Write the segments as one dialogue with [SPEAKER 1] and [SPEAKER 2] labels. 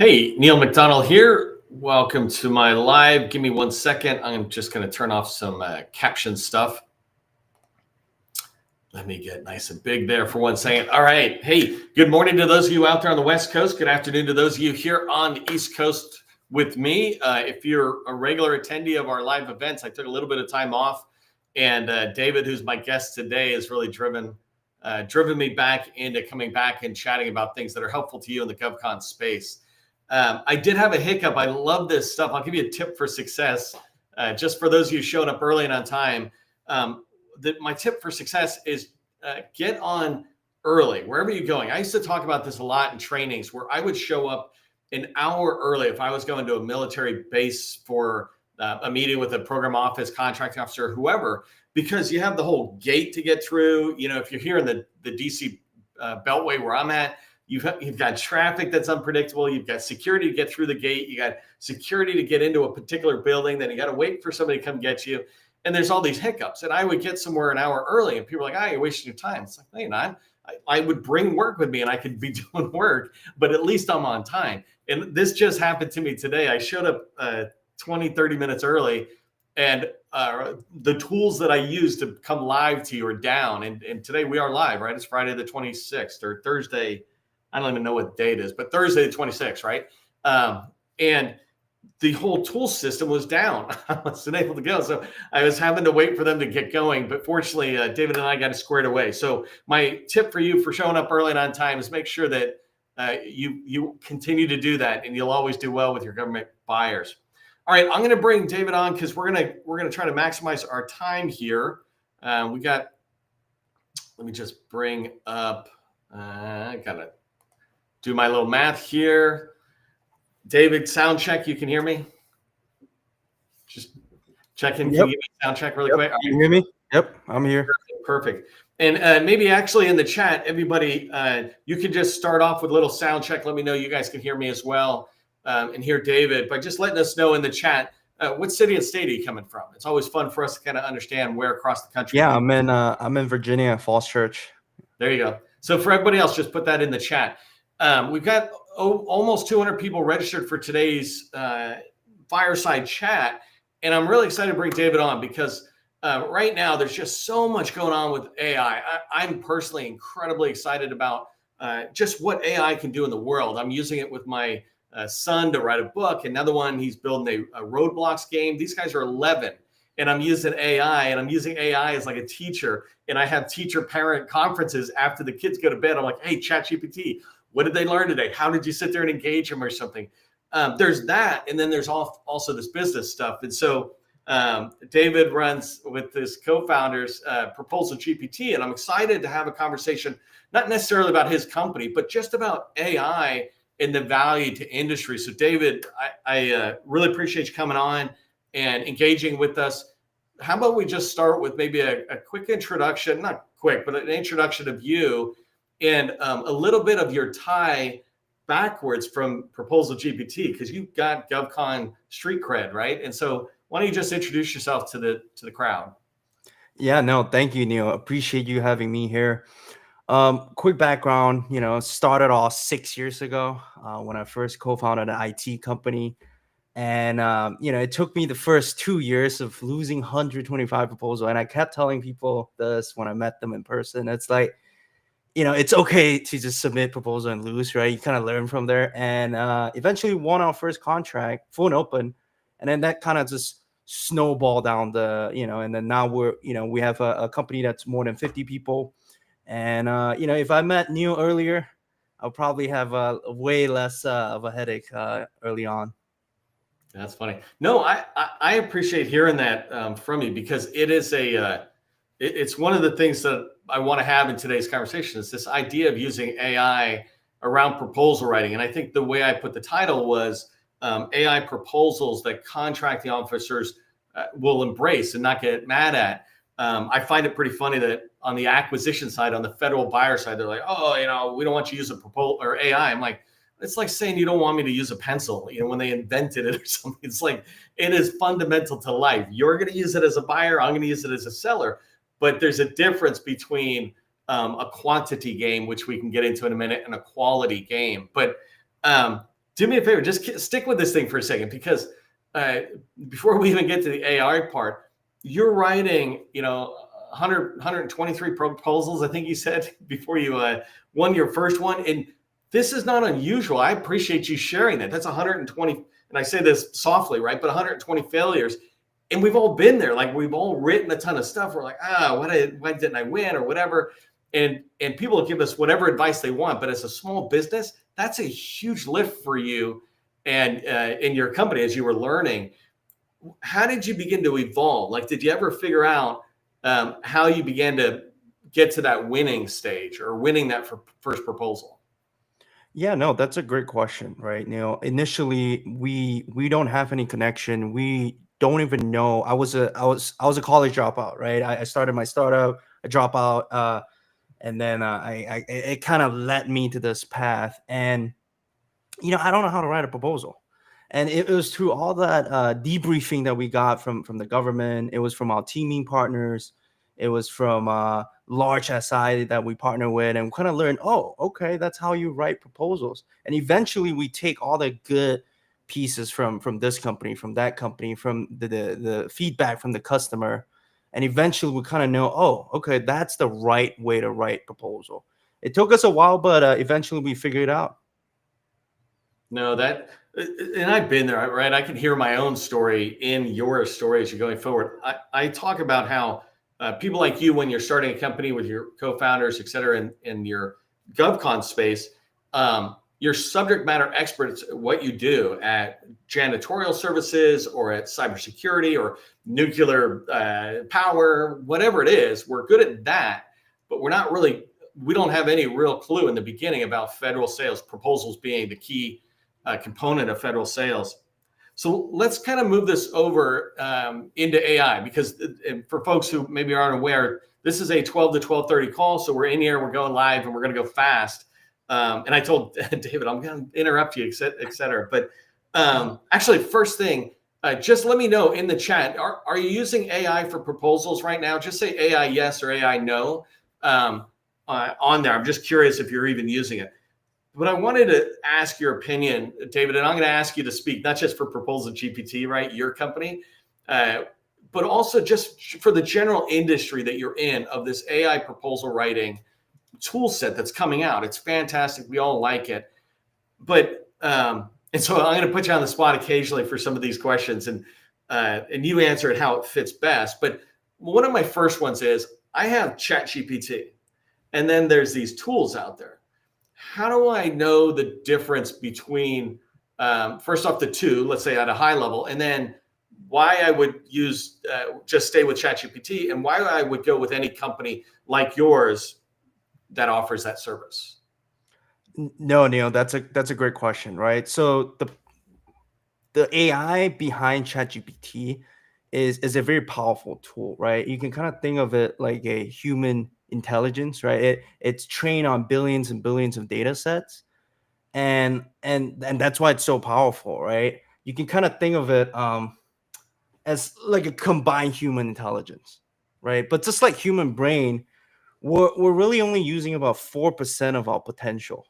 [SPEAKER 1] Hey, Neil McDonald here. Welcome to my live. Give me 1 second. I'm just going to turn off some caption stuff. Let me get nice and big there for 1 second. All right. Hey, good morning to those of you out there on the West Coast. Good afternoon to those of you here on the East Coast with me. If you're a regular attendee of our live events, I took a little bit of time off. And David, who's my guest today, has really driven me back into coming back and chatting about things that are helpful to you in the GovCon space. I did have a hiccup. I love this stuff. I'll give you a tip for success. Just for those of you showing up early and on time, my tip for success is get on early, wherever you're going. I used to talk about this a lot in trainings where I would show up an hour early if I was going to a military base for a meeting with a program office, contracting officer, whoever, because you have the whole gate to get through. You know, if you're here in the DC Beltway where I'm at, you've got traffic that's unpredictable. You've got security to get through the gate. You got security to get into a particular building. Then you got to wait for somebody to come get you. And there's all these hiccups. And I would get somewhere an hour early and people are like, you're wasting your time. It's like, no, you're not. I would bring work with me and I could be doing work, but at least I'm on time. And this just happened to me today. I showed up 20, 30 minutes early, and the tools that I use to come live to you are down. And today we are live, right? It's Friday the 26th or Thursday. I don't even know what date it is, but Thursday the 26th, right? And the whole tool system was down. I wasn't able to go. So I was having to wait for them to get going. But fortunately, David and I got it squared away. So my tip for you for showing up early and on time is make sure that you continue to do that, and you'll always do well with your government buyers. All right, I'm going to bring David on because we're gonna try to maximize our time here. Let me just bring up. I gotta do my little math here. David, sound check. You can hear me? Just checking. Can you give me a sound check really quick?
[SPEAKER 2] Can you hear me? Yep, I'm here.
[SPEAKER 1] Perfect. And maybe actually in the chat, everybody, you can just start off with a little sound check. Let me know you guys can hear me as well and hear David by just letting us know in the chat what city and state are you coming from. It's always fun for us to kind of understand where across the country.
[SPEAKER 2] Yeah, I'm in Virginia, Falls Church.
[SPEAKER 1] There you go. So for everybody else, just put that in the chat. We've got almost 200 people registered for today's fireside chat. And I'm really excited to bring David on because right now there's just so much going on with AI. I'm personally incredibly excited about just what AI can do in the world. I'm using it with my son to write a book. Another one, he's building a roadblocks game. These guys are 11. And I'm using AI, and I'm using AI as like a teacher. And I have teacher-parent conferences after the kids go to bed. I'm like, hey, ChatGPT, what did they learn today? How did you sit there and engage them or something? There's that. And then there's also this business stuff. And so David runs with his co-founders, ProposalGPT. And I'm excited to have a conversation, not necessarily about his company, but just about AI and the value to industry. So David, I really appreciate you coming on and engaging with us. How about we just start with maybe a quick introduction, not quick, but an introduction of you and a little bit of your tie backwards from ProposalGPT, because you've got GovCon street cred, right? And so why don't you just introduce yourself to the crowd?
[SPEAKER 2] Yeah, no, thank you, Neil. Appreciate you having me here. Quick background, started off 6 years ago when I first co-founded an IT company. And, it took me the first 2 years of losing 125 proposals. And I kept telling people this when I met them in person. It's like, it's okay to just submit proposal and lose, right? You kind of learn from there. And eventually won our first contract, full and open. And then that kind of just snowballed down and then now we have a company that's more than 50 people. And, if I met Neil earlier, I'll probably have a way less of a headache early on.
[SPEAKER 1] That's funny. No, I appreciate hearing that from you, because it is it's one of the things that I want to have in today's conversation is this idea of using AI around proposal writing. And I think the way I put the title was AI proposals that contracting officers will embrace and not get mad at. I find it pretty funny that on the acquisition side, on the federal buyer side, they're like, oh, we don't want you to use a proposal or AI. I'm like, it's like saying you don't want me to use a pencil, when they invented it or something. It's like, it is fundamental to life. You're going to use it as a buyer. I'm going to use it as a seller. But there's a difference between a quantity game, which we can get into in a minute, and a quality game. But do me a favor, just stick with this thing for a second, because uh, before we even get to the AI part, you're writing, 123 proposals, I think you said, before you won your first one. And this is not unusual. I appreciate you sharing that. That's 120, and I say this softly, right? But 120 failures. And we've all been there. Like, we've all written a ton of stuff. We're like, why didn't I win, or whatever? And people give us whatever advice they want. But as a small business, that's a huge lift for you and in your company as you were learning. How did you begin to evolve? Like, did you ever figure out how you began to get to that winning stage, or winning that first proposal?
[SPEAKER 2] Yeah, no, that's a great question, right? Initially we don't have any connection. We don't even know. I was a college dropout, right? I started my startup, a dropout, and then it kind of led me to this path. And I don't know how to write a proposal. And it was through all that debriefing that we got from the government. It was from our teaming partners. It was from large SI that we partner with, and kind of learned, oh, okay, that's how you write proposals. And eventually we take all the good pieces from this company, from that company, from the feedback from the customer. And eventually we kind of know, oh, okay, that's the right way to write proposal. It took us a while, but eventually we figured it out.
[SPEAKER 1] No, and I've been there, right? I can hear my own story in your story as you're going forward. I talk about how people like you, when you're starting a company with your co-founders, et cetera, in your GovCon space, you're subject matter experts at what you do at janitorial services, or at cybersecurity, or nuclear power, whatever it is. We're good at that, but we don't have any real clue in the beginning about federal sales, proposals being the key component of federal sales. So let's kind of move this over into AI, because for folks who maybe aren't aware, this is a 12 to 12:30 call. So we're in here, we're going live, and we're going to go fast. And I told David, I'm going to interrupt you, et cetera. But actually, first thing, just let me know in the chat, are you using AI for proposals right now? Just say AI yes or AI no on there. I'm just curious if you're even using it. But I wanted to ask your opinion, David, and I'm going to ask you to speak, not just for ProposalGPT, right, your company, but also just for the general industry that you're in, of this AI proposal writing tool set that's coming out. It's fantastic. We all like it. But, and so I'm going to put you on the spot occasionally for some of these questions, and you answer it how it fits best. But one of my first ones is, I have ChatGPT, and then there's these tools out there. How do I know the difference between, first off, the two, let's say at a high level, and then why I would just stay with ChatGPT, and why I would go with any company like yours that offers that service?
[SPEAKER 2] No, Neil, that's a great question, right? So the AI behind ChatGPT is a very powerful tool, right? You can kind of think of it like a human intelligence, right? It's trained on billions and billions of data sets, and that's why it's so powerful, right? You can kind of think of it as like a combined human intelligence, right? But just like human brain, we're really only using about 4% of our potential.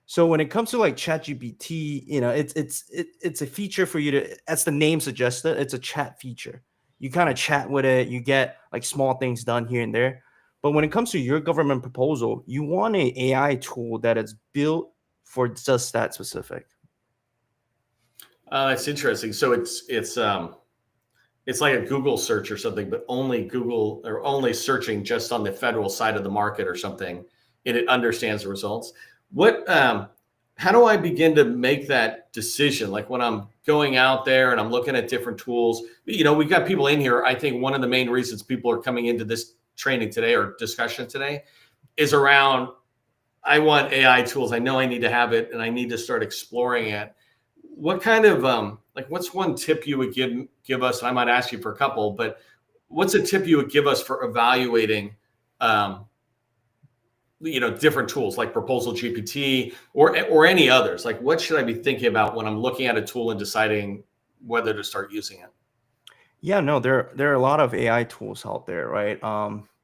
[SPEAKER 2] So when it comes to like ChatGPT, it's a feature for you to, as the name suggests, it's a chat feature. You kind of chat with it, you get like small things done here and there. But when it comes to your government proposal, you want an AI tool that is built for just that specific.
[SPEAKER 1] That's interesting. So it's like a Google search or something, but only Google, or only searching just on the federal side of the market or something, and it understands the results. How do I begin to make that decision? Like, when I'm going out there and I'm looking at different tools, we've got people in here. I think one of the main reasons people are coming into this training today, or discussion today, is around, I want AI tools. I know I need to have it, and I need to start exploring it. What kind of what's one tip you would give us? And I might ask you for a couple, but what's a tip you would give us for evaluating different tools like ProposalGPT, or any others? Like, what should I be thinking about when I'm looking at a tool and deciding whether to start using it?
[SPEAKER 2] Yeah, no, there are a lot of AI tools out there, right?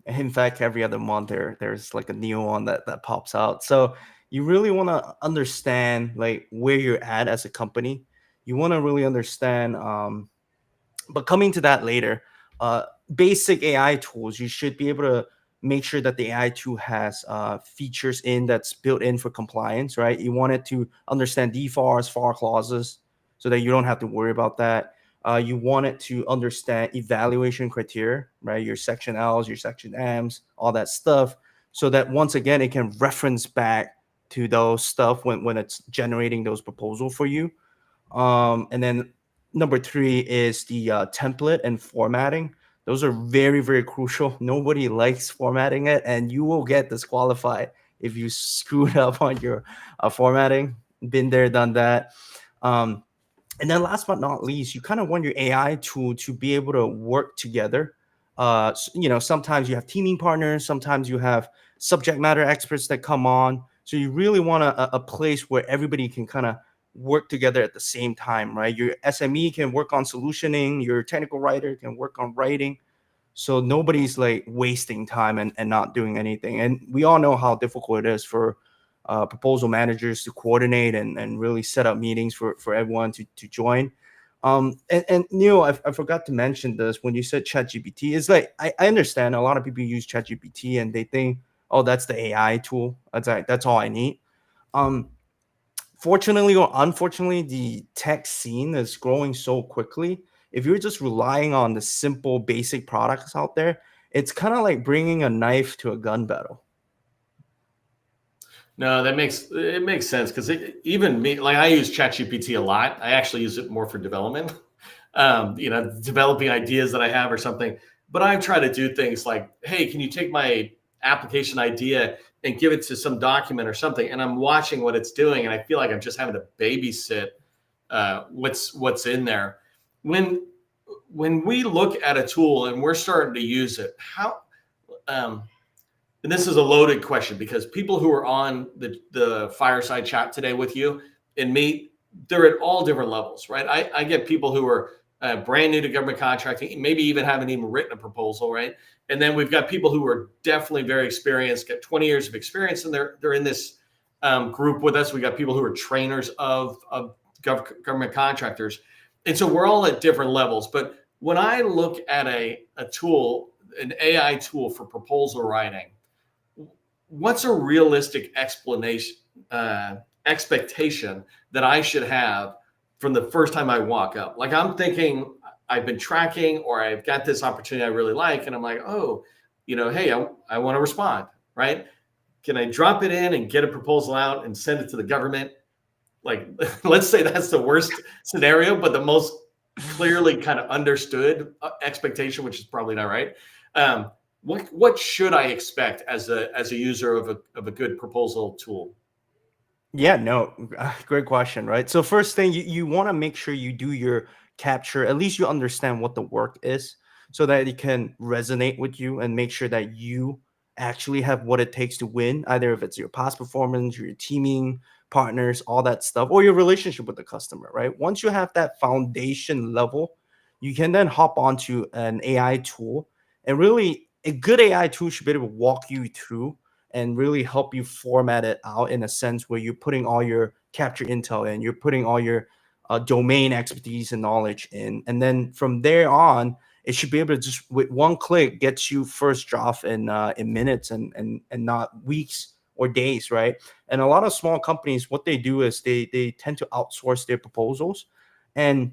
[SPEAKER 2] In fact, every other month there's like a new one that pops out. So you really want to understand like where you're at as a company. You want to really understand but coming to that later, uh, basic AI tools, you should be able to make sure that the AI tool has features in that's built in for compliance, right? You want it to understand DFARS, FAR clauses, so that you don't have to worry about that. You want it to understand evaluation criteria, right? Your section L's, your section M's, all that stuff, so that once again it can reference back to those stuff when it's generating those proposal for you. And then number three is the template and formatting. Those are very, very crucial. Nobody likes formatting it, and you will get disqualified if you screwed up on your formatting. Been there, done that. Um, and then last but not least, you kind of want your AI tool to be able to work together. Sometimes you have teaming partners, sometimes you have subject matter experts that come on. So you really want a place where everybody can kind of work together at the same time, right? Your SME can work on solutioning, your technical writer can work on writing. So nobody's like wasting time and not doing anything. And we all know how difficult it is for proposal managers to coordinate and really set up meetings for everyone to join. And Neil, I forgot to mention this when you said ChatGPT. It's like I understand a lot of people use ChatGPT and they think, oh, that's the AI tool. That's all I need. Um, Fortunately or unfortunately, the tech scene is growing so quickly. If you're just relying on the simple, basic products out there, it's kind of like bringing a knife to a gun battle.
[SPEAKER 1] No, that makes sense because even me, like I use ChatGPT a lot. I actually use it more for development, developing ideas that I have or something. But I try to do things like, hey, can you take my application idea and give it to some document or something? And I'm watching what it's doing, and I feel like I'm just having to babysit what's in there. When when we look at a tool and we're starting to use it, how um, and this is a loaded question because people who are on the fireside chat today with you and me, they're at all different levels, right? I get people who are brand new to government contracting, maybe even haven't even written a proposal, right? And then we've got people who are definitely very experienced, got 20 years of experience, and they're in this group with us. We got people who are trainers of government contractors, and so we're all at different levels. But when I look at a tool, an AI tool for proposal writing, what's a realistic expectation that I should have from the first time I walk up? Like I'm thinking I've been tracking or I've got this opportunity I really like, and I'm like, oh, hey, I want to respond, right? Can I drop it in and get a proposal out and send it to the government? Like, let's say that's the worst scenario, but the most clearly kind of understood expectation, which is probably not right. Um, what should I expect as a user of a good proposal tool?
[SPEAKER 2] Yeah, no, great question, right? So first thing, you want to make sure you do your capture, at least you understand what the work is so that it can resonate with you and make sure that you actually have what it takes to win, either if it's your past performance, your teaming partners, all that stuff, or your relationship with the customer, right? Once you have that foundation level, you can then hop onto an AI tool and really a good AI tool should be able to walk you through and really help you format it out in a sense where you're putting all your capture intel in, you're putting all your domain expertise and knowledge in, and then from there on, it should be able to just with one click get you first draft in minutes and not weeks or days, right? And a lot of small companies, what they do is they tend to outsource their proposals, and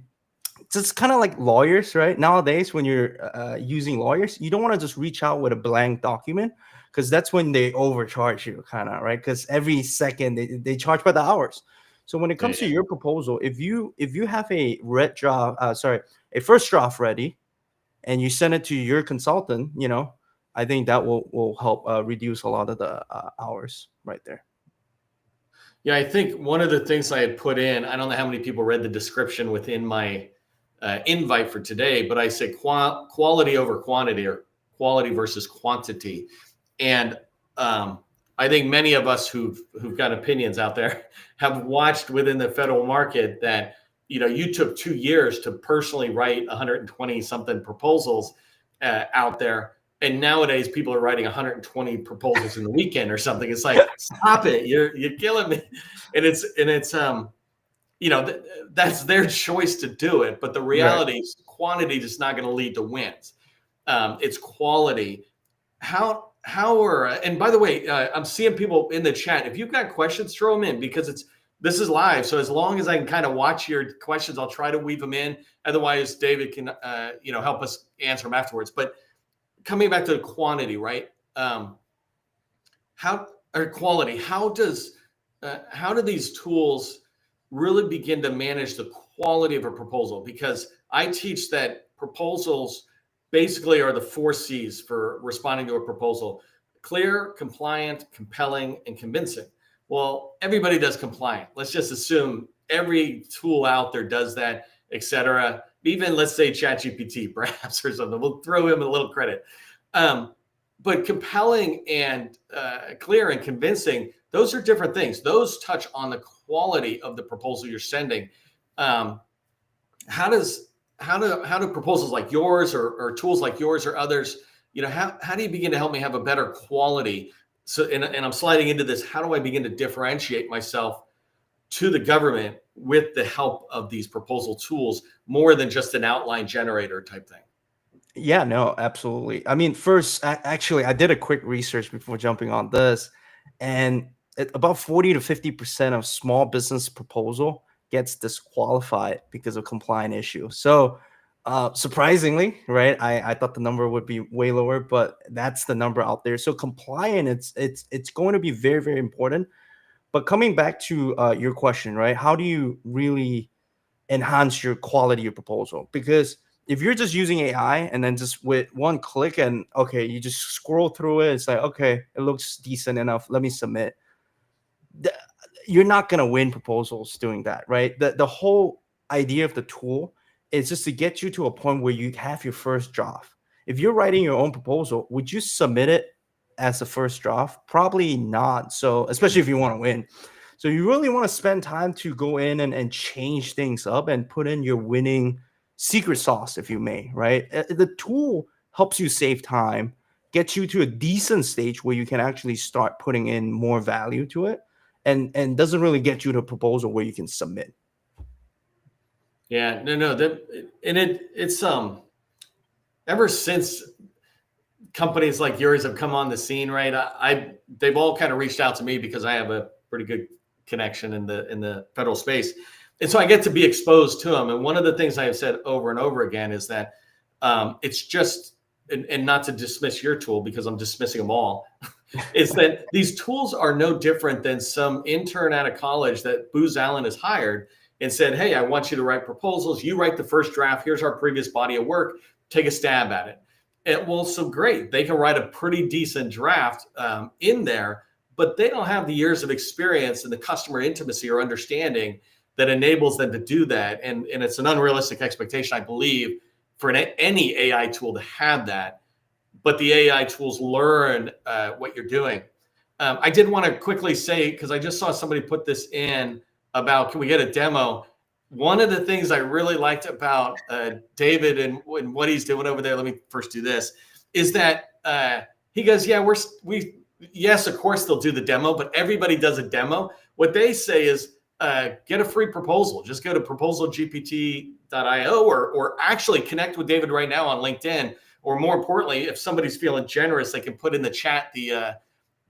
[SPEAKER 2] it's kind of like lawyers, right? Nowadays, when you're using lawyers, you don't want to just reach out with a blank document because that's when they overcharge you, kind of, right? Because every second they charge by the hours. So when it comes to
[SPEAKER 1] Yeah.
[SPEAKER 2] your proposal, if you have a a first draft ready, and you send it to your consultant, I think that will help reduce a lot of the hours right there.
[SPEAKER 1] Yeah, I think one of the things I had put in, I don't know how many people read the description within my invite for today, but I said quality over quantity or quality versus quantity. And I think many of us who've got opinions out there have watched within the federal market that you took 2 years to personally write 120 something proposals out there, And nowadays people are writing 120 proposals in the weekend or something. It's like, stop it. You're killing me. And it's that's their choice to do it. But the reality is quantity is not going to lead to wins. It's quality. How are, and by the way, I'm seeing people in the chat. If you've got questions, throw them in, because this is live. So as long as I can kind of watch your questions, I'll try to weave them in. Otherwise, David can, help us answer them afterwards. But coming back to the quantity, right? Quality, how do these tools really begin to manage the quality of a proposal? Because I teach that proposals basically are the 4 C's for responding to a proposal: clear, compliant, compelling, and convincing. Well, everybody does compliant. Let's just assume every tool out there does that, etc. Even let's say ChatGPT, perhaps, or something. We'll throw him a little credit. But compelling and clear and convincing, those are different things. Those touch on the quality of the proposal you're sending. How do proposals like yours or tools like yours or others, how do you begin to help me have a better quality? So, and I'm sliding into this, how do I begin to differentiate myself to the government with the help of these proposal tools, more than just an outline generator type thing?
[SPEAKER 2] Yeah, no, absolutely. I mean, first, actually, I did a quick research before jumping on this, and about 40 to 50% of small business proposal gets disqualified because of compliant issue. So, surprisingly, right? I thought the number would be way lower, but that's the number out there. So, compliant, it's going to be very, very important. But coming back to your question, right? How do you really enhance your quality of proposal? Because if you're just using AI and then just with one click and okay, you just scroll through it, it's like, okay, it looks decent enough, let me submit. You're not going to win proposals doing that, right? The whole idea of the tool is just to get you to a point where you have your first draft. If you're writing your own proposal, would you submit it as the first draft? Probably not. So especially if you want to win. So you really want to spend time to go in and change things up and put in your winning secret sauce, if you may, right? The tool helps you save time, gets you to a decent stage where you can actually start putting in more value to it, and doesn't really get you to a proposal where you can submit.
[SPEAKER 1] Yeah, no, it's ever since companies like yours have come on the scene, right? They've all kind of reached out to me because I have a pretty good connection in the federal space. And so I get to be exposed to them. And one of the things I have said over and over again is that it's just, and not to dismiss your tool because I'm dismissing them all, is that these tools are no different than some intern out of college that Booz Allen has hired and said, hey, I want you to write proposals. You write the first draft. Here's our previous body of work. Take a stab at it. Well, so great. They can write a pretty decent draft in there, but they don't have the years of experience and the customer intimacy or understanding that enables them to do that. And it's an unrealistic expectation, I believe, for any AI tool to have that. But the AI tools learn what you're doing. I did want to quickly say, because I just saw somebody put this in about, can we get a demo? One of the things I really liked about David and what he's doing over there, let me first do this, is that he goes, yeah, yes, of course they'll do the demo, but everybody does a demo. What they say is, get a free proposal. Just go to ProposalGPT.io or actually connect with David right now on LinkedIn. Or more importantly, if somebody's feeling generous, they can put in the chat the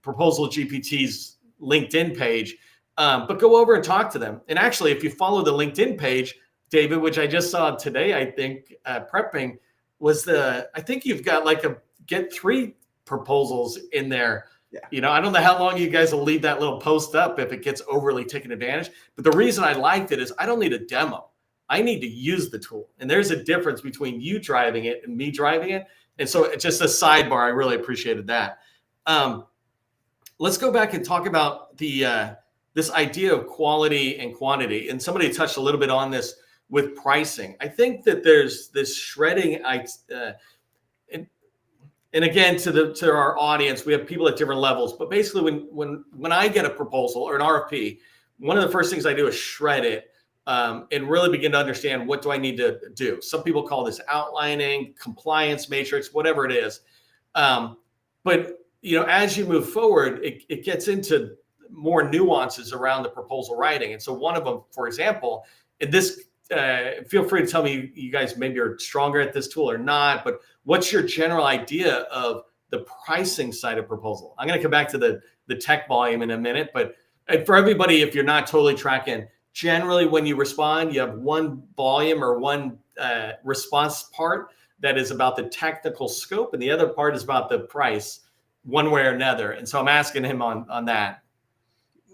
[SPEAKER 1] ProposalGPT's LinkedIn page. But go over and talk to them. And actually, if you follow the LinkedIn page, David, which I just saw today, I think prepping was I think you've got like get 3 proposals in there. Yeah. I don't know how long you guys will leave that little post up if it gets overly taken advantage. But the reason I liked it is I don't need a demo. I need to use the tool. And there's a difference between you driving it and me driving it. And so it's just a sidebar. I really appreciated that. Let's go back and talk about this idea of quality and quantity. And somebody touched a little bit on this with pricing. I think that there's this shredding. And again, to our audience, we have people at different levels. But basically, when I get a proposal or an RFP, one of the first things I do is shred it and really begin to understand, what do I need to do? Some people call this outlining, compliance matrix, whatever it is. But as you move forward, it gets into more nuances around the proposal writing. And so one of them, for example, in this, feel free to tell me you guys maybe are stronger at this tool or not, but what's your general idea of the pricing side of proposal? I'm going to come back to the tech volume in a minute, but for everybody, if you're not totally tracking, generally when you respond, you have one volume or one response part that is about the technical scope, and the other part is about the price, one way or another. And so I'm asking him on that.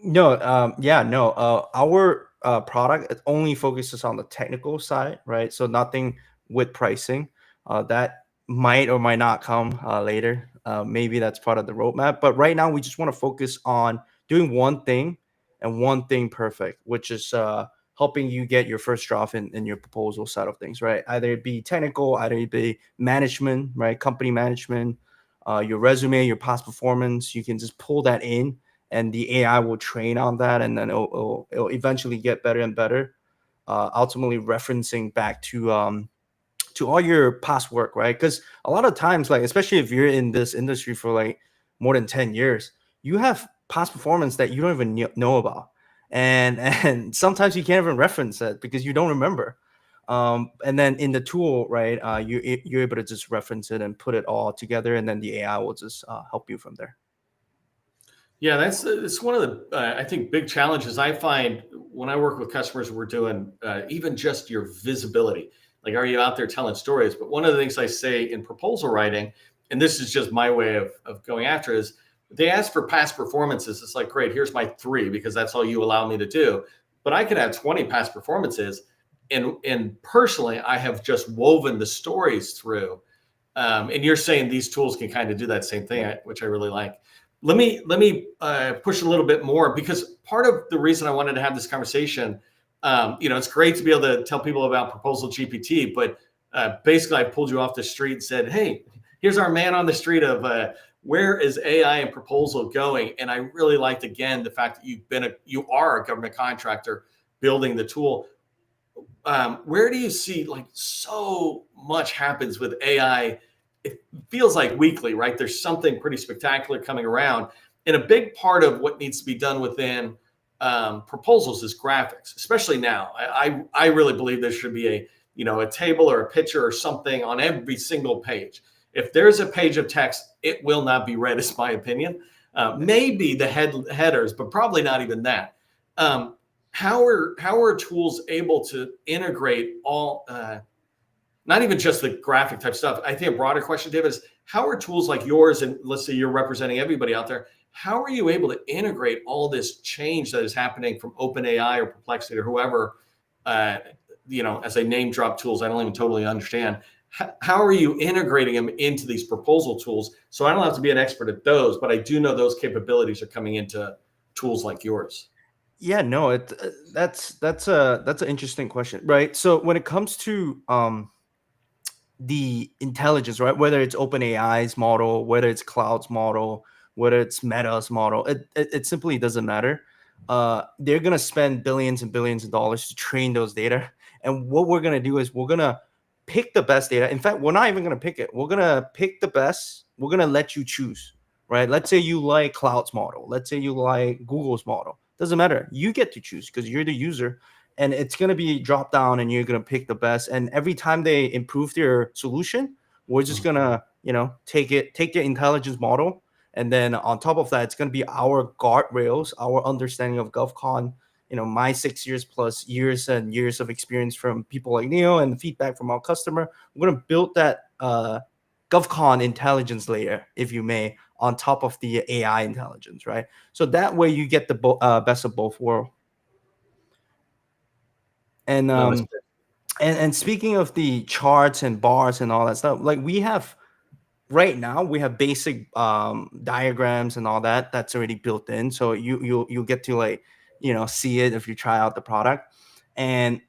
[SPEAKER 2] No, yeah, no. Our product, it only focuses on the technical side, right? So nothing with pricing. That might or might not come later. Maybe that's part of the roadmap. But right now, we just want to focus on doing one thing and one thing perfect, which is helping you get your first draft in your proposal side of things, right? Either it be technical, either it be management, right? Company management, your resume, your past performance. You can just pull that in and the AI will train on that, and then it'll eventually get better and better. Ultimately, referencing back to all your past work, right? Because a lot of times, like especially if you're in this industry for like more than 10 years, you have past performance that you don't even know about, and sometimes you can't even reference it because you don't remember. And then in the tool, right, you're able to just reference it and put it all together, and then the AI will just help you from there.
[SPEAKER 1] Yeah, it's one of the I think big challenges I find when I work with customers. We're doing even just your visibility. Like, are you out there telling stories? But one of the things I say in proposal writing, and this is just my way of going after, is they ask for past performances. It's like, great, here's my 3 because that's all you allow me to do. But I could have 20 past performances, and personally, I have just woven the stories through. And you're saying these tools can kind of do that same thing, which I really like. Let me push a little bit more, because part of the reason I wanted to have this conversation, it's great to be able to tell people about Proposal GPT, but basically I pulled you off the street and said, hey, here's our man on the street of where is AI and proposal going? And I really liked, again, the fact that you are a government contractor building the tool. Where do you see, like, so much happens with AI? It feels like weekly, right? There's something pretty spectacular coming around. And a big part of what needs to be done within proposals is graphics, especially now. I really believe there should be a table or a picture or something on every single page. If there's a page of text, it will not be read, is my opinion. Maybe the headers, but probably not even that. How are tools able to integrate all, not even just the graphic type stuff? I think a broader question, David, is how are tools like yours, and let's say you're representing everybody out there, how are you able to integrate all this change that is happening from OpenAI or Perplexity or whoever, as they name drop tools I don't even totally understand? How are you integrating them into these proposal tools? So I don't have to be an expert at those, but I do know those capabilities are coming into tools like yours.
[SPEAKER 2] Yeah, no, that's an interesting question, right? So when it comes to the intelligence, right? Whether it's OpenAI's model, whether it's Cloud's model, whether it's Meta's model, it simply doesn't matter. They're gonna spend billions and billions of dollars to train those data, and what we're gonna do is we're gonna pick the best data. In fact, we're not even gonna pick it. We're gonna pick the best. We're gonna let you choose, right? Let's say you like Cloud's model. Let's say you like Google's model. Doesn't matter. You get to choose because you're the user, and it's going to be drop down and you're going to pick the best. And every time they improve their solution, we're just going to take the intelligence model, and then on top of that, it's going to be our guardrails, our understanding of GovCon, my 6 years plus years and years of experience from people like Neo and the feedback from our customer. We're going to build that GovCon intelligence layer, if you may, on top of the AI intelligence, right? So that way you get the best of both worlds. And
[SPEAKER 1] No,
[SPEAKER 2] and speaking of the charts and bars and all that stuff, like right now we have basic diagrams and all that that's already built in. So you'll get to see it if you try out the product. And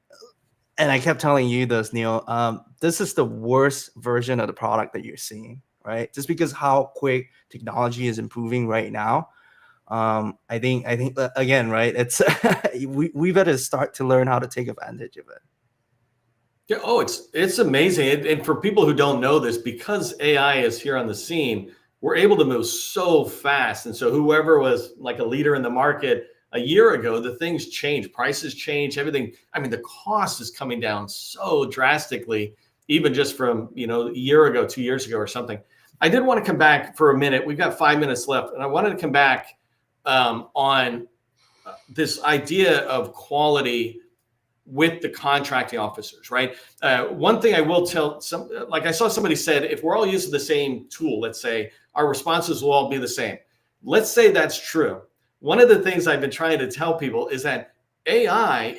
[SPEAKER 2] I kept telling you this, Neil. This is the worst version of the product that you're seeing, right? Just because how quick technology is improving right now. I think again, right? It's we better start to learn how to take advantage of it.
[SPEAKER 1] Yeah, oh, it's amazing. And for people who don't know this, because AI is here on the scene, we're able to move so fast. And so whoever was like a leader in the market a year ago, the things change, prices change, everything. I mean, the cost is coming down so drastically, even just from, a year ago, 2 years ago or something. I did want to come back for a minute. We've got 5 minutes left, and I wanted to come back on this idea of quality with the contracting officers, right? One thing I will tell like I saw somebody said, if we're all using the same tool, let's say our responses will all be the same. Let's say that's true. One of the things I've been trying to tell people is that AI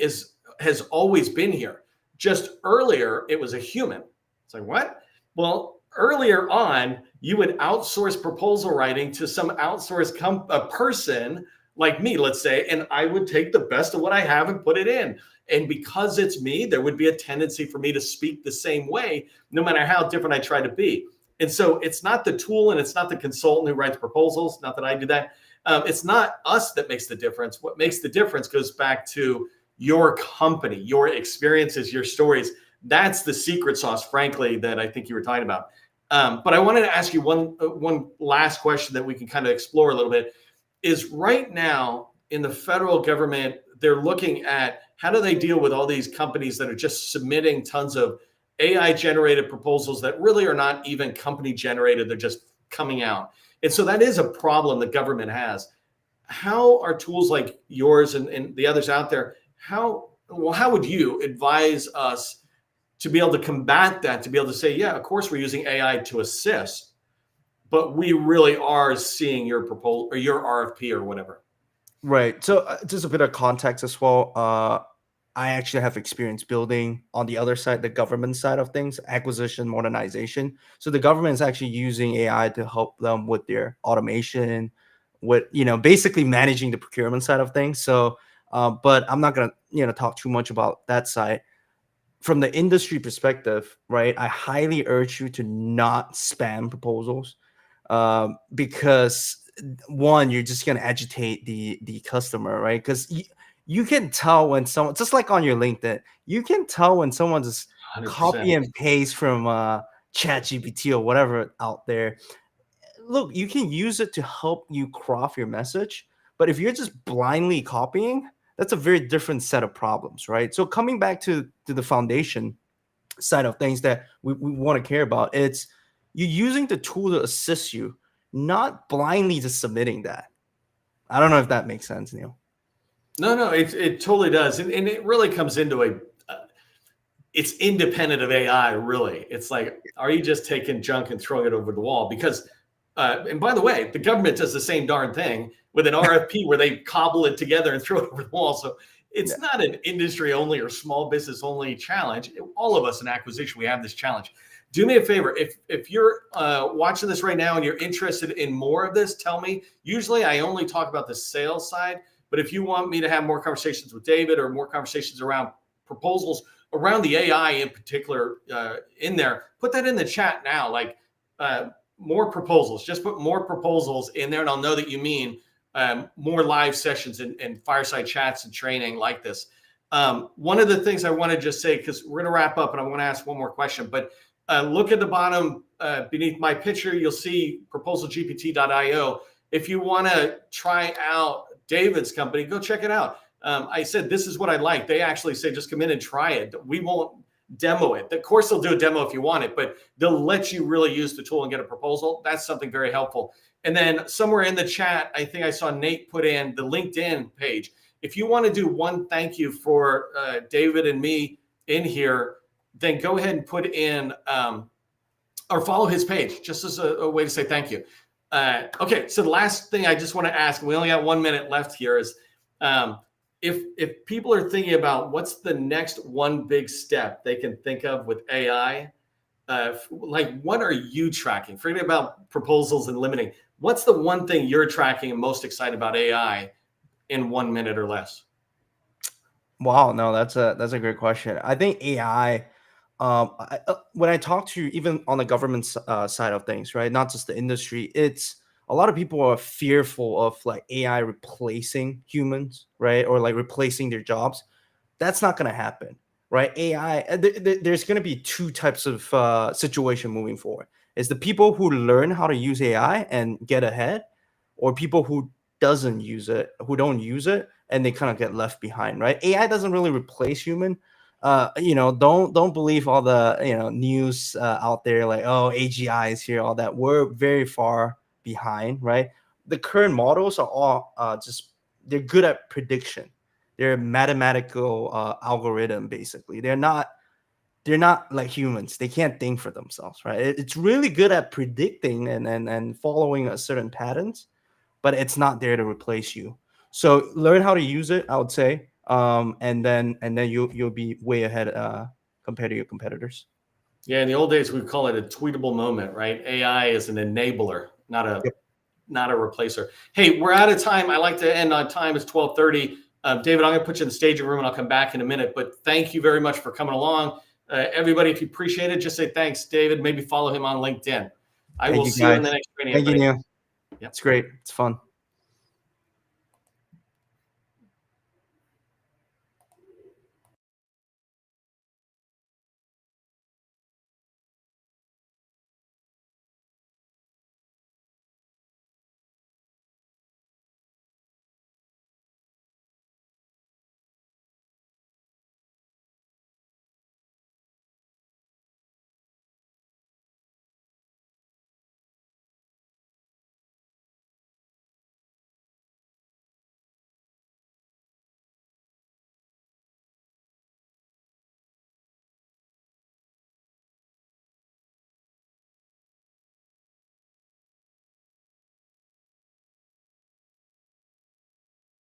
[SPEAKER 1] has always been here. Just earlier, it was a human. It's like, what? Well, earlier on, you would outsource proposal writing to some outsourced person like me, let's say, and I would take the best of what I have and put it in. And because it's me, there would be a tendency for me to speak the same way, no matter how different I try to be. And so it's not the tool and it's not the consultant who writes proposals, not that I do that. It's not us that makes the difference. What makes the difference goes back to your company, your experiences, your stories. That's the secret sauce, frankly, that I think you were talking about. But I wanted to ask you one last question that we can kind of explore a little bit. Is right now in the federal government, they're looking at how do they deal with all these companies that are just submitting tons of AI generated proposals that really are not even company generated, they're just coming out. And so that is a problem the government has. How are tools like yours and the others out there, how would you advise us to be able to combat that, to be able to say, yeah, of course we're using AI to assist, but we really are seeing your proposal or your RFP or whatever?
[SPEAKER 2] Right. So just a bit of context as well. I actually have experience building on the other side, the government side of things, acquisition, modernization. So the government is actually using AI to help them with their automation, with basically managing the procurement side of things. So, but I'm not gonna talk too much about that side. From the industry perspective, right? I highly urge you to not spam proposals, because one, you're just gonna agitate the customer, right? Because you can tell when someone, just like on your LinkedIn, you can tell when someone just copy
[SPEAKER 1] 100%.
[SPEAKER 2] and paste from Chat GPT or whatever out there. Look, you can use it to help you craft your message, but if you're just blindly copying, that's a very different set of problems, right? So coming back to the foundation side of things that we want to care about, it's you using the tool to assist you, not blindly just submitting that. I don't know if that makes sense, Neil.
[SPEAKER 1] No, it totally does. And it really comes into it's independent of AI, really. It's like, are you just taking junk and throwing it over the wall? Because, and by the way, the government does the same darn thing with an RFP where they cobble it together and throw it over the wall. So
[SPEAKER 2] Yeah.
[SPEAKER 1] it's not an industry only or small business only challenge. All of us in acquisition, we have this challenge. Do me a favor. If you're watching this right now and you're interested in more of this, tell me. Usually I only talk about the sales side, but if you want me to have more conversations with David or more conversations around proposals, around the AI in particular, in there, put that in the chat now. Like more proposals, just put more proposals in there, and I'll know that you mean more live sessions and fireside chats and training like this. One of the things I want to just say, because we're going to wrap up, and I want to ask one more question, but look at the bottom beneath my picture, you'll see proposalgpt.io. If you want to try out David's company, go check it out. I said, this is what I like. They actually say, just come in and try it. We won't demo it. Of course, they'll do a demo if you want it, but they'll let you really use the tool and get a proposal. That's something very helpful. And then somewhere in the chat, I think I saw Nate put in the LinkedIn page. If you want to do one thank you for David and me in here, then go ahead and put in or follow his page just as a way to say thank you. Okay, so the last thing I just want to ask, and we only got 1 minute left here, is if people are thinking about what's the next one big step they can think of with AI, like what are you tracking? Forget about proposals and limiting. What's the one thing you're tracking and most excited about AI in 1 minute or less?
[SPEAKER 2] Wow, no, that's a great question. I think AI, when I talk to even on the government side of things, right, not just the industry, it's a lot of people are fearful of like AI replacing humans, right, or like replacing their jobs. That's not going to happen. right? AI, there's going to be two types of situation moving forward. It's the people who learn how to use AI and get ahead, or people who don't use it, and they kind of get left behind, right? AI doesn't really replace human. Don't believe all the news out there like, oh, AGI is here, all that. We're very far behind, right? The current models are all they're good at prediction. They're a mathematical algorithm, basically. They're not like humans. They can't think for themselves, right? It's really good at predicting and following a certain patterns, but it's not there to replace you. So learn how to use it, I would say, and then you'll be way ahead compared to your competitors.
[SPEAKER 1] Yeah, in the old days, we'd call it a tweetable moment, right? AI is an enabler, not a
[SPEAKER 2] Yep.
[SPEAKER 1] not a replacer. Hey, we're out of time. I like to end on time. It's 12:30. David, I'm going to put you in the staging room, and I'll come back in a minute. But thank you very much for coming along. Everybody, if you appreciate it, just say thanks, David. Maybe follow him on LinkedIn. I
[SPEAKER 2] Thank
[SPEAKER 1] will
[SPEAKER 2] you,
[SPEAKER 1] see you in the
[SPEAKER 2] guys.
[SPEAKER 1] next training.
[SPEAKER 2] Thank you,
[SPEAKER 1] Everybody.
[SPEAKER 2] Neil.
[SPEAKER 1] Yep.
[SPEAKER 2] It's great. It's fun.